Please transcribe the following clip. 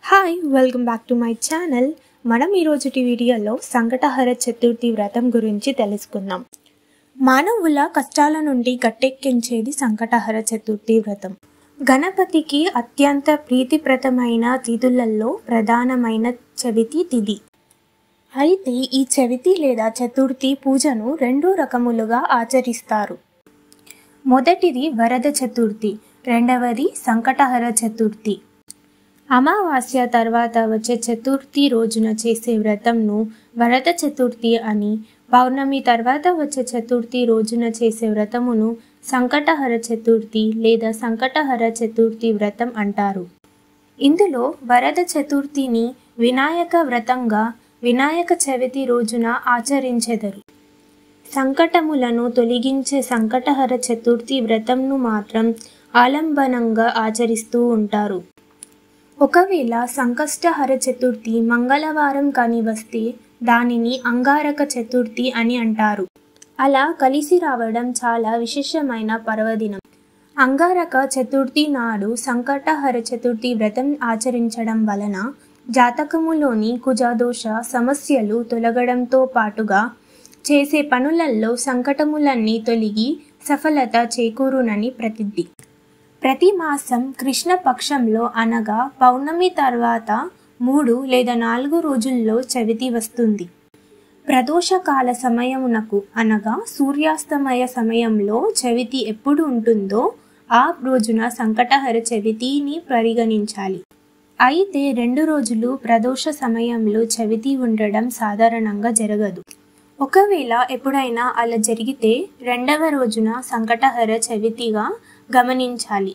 Hi welcome back to my channel. మనం ఈరోజుటి వీడియోలో సంకటహర చతుర్థి వ్రతం గురించి తెలుసుకుందాం. మానవుల కష్టాల నుండి గట్టెక్కించేది సంకటహర చతుర్థి వ్రతం. గణపతికి అత్యంత ప్రీతిప్రదమైన తిథులలో ప్రధానమైన చవితి తిథి. అయితే ఈ చవితి లేదా చతుర్థి పూజను రెండు రకములుగా ఆచరిస్తారు. మొదటిది వరద చతుర్థి, రెండవది సంకటహర చతుర్థి. అమావాస్య తర్వాత వచ్చే చతుర్థి రోజున చేసే వ్రతంను వరద చతుర్థి అని, పౌర్ణమి తర్వాత వచ్చే చతుర్థి రోజున చేసే వ్రతమును సంకటహర చతుర్థి లేదా సంకటహర చతుర్థి వ్రతం అంటారు. ఇందులో వరద చతుర్థిని వినాయక వ్రతంగా వినాయక చవితి రోజున ఆచరించెదరు. సంకటములను తొలగించే సంకటహర చతుర్థి వ్రతంను మాత్రం ఆలంబనంగా ఆచరిస్తూ ఉంటారు. ఒకవేళ సంకష్టహర చతుర్థి మంగళవారం కాని వస్తే దానిని అంగారక చతుర్థి అని అంటారు. అలా కలిసి రావడం చాలా విశేషమైన పర్వదినం. అంగారక చతుర్థి నాడు సంకటహర చతుర్థి వ్రతం ఆచరించడం వలన జాతకములోని కుజదోష సమస్యలు తొలగడంతో పాటుగా చేసే పనులలో సంకటములన్నీ తొలగి సఫలత చేకూరునని ప్రసిద్ధి. ప్రతి మాసం కృష్ణ పక్షంలో అనగా పౌర్ణమి తర్వాత 3 లేదా 4 రోజుల్లో చవితి వస్తుంది. ప్రదోషకాల సమయమునకు అనగా సూర్యాస్తమయ సమయంలో చవితి ఎప్పుడు ఉంటుందో ఆ రోజున సంకటహర చవితిని పరిగణించాలి. అయితే 2 రోజులు ప్రదోష సమయంలో చవితి ఉండడం సాధారణంగా జరగదు. ఒకవేళ ఎప్పుడైనా అలా జరిగితే 2వ రోజున సంకటహర చవితిగా గమనించాలి.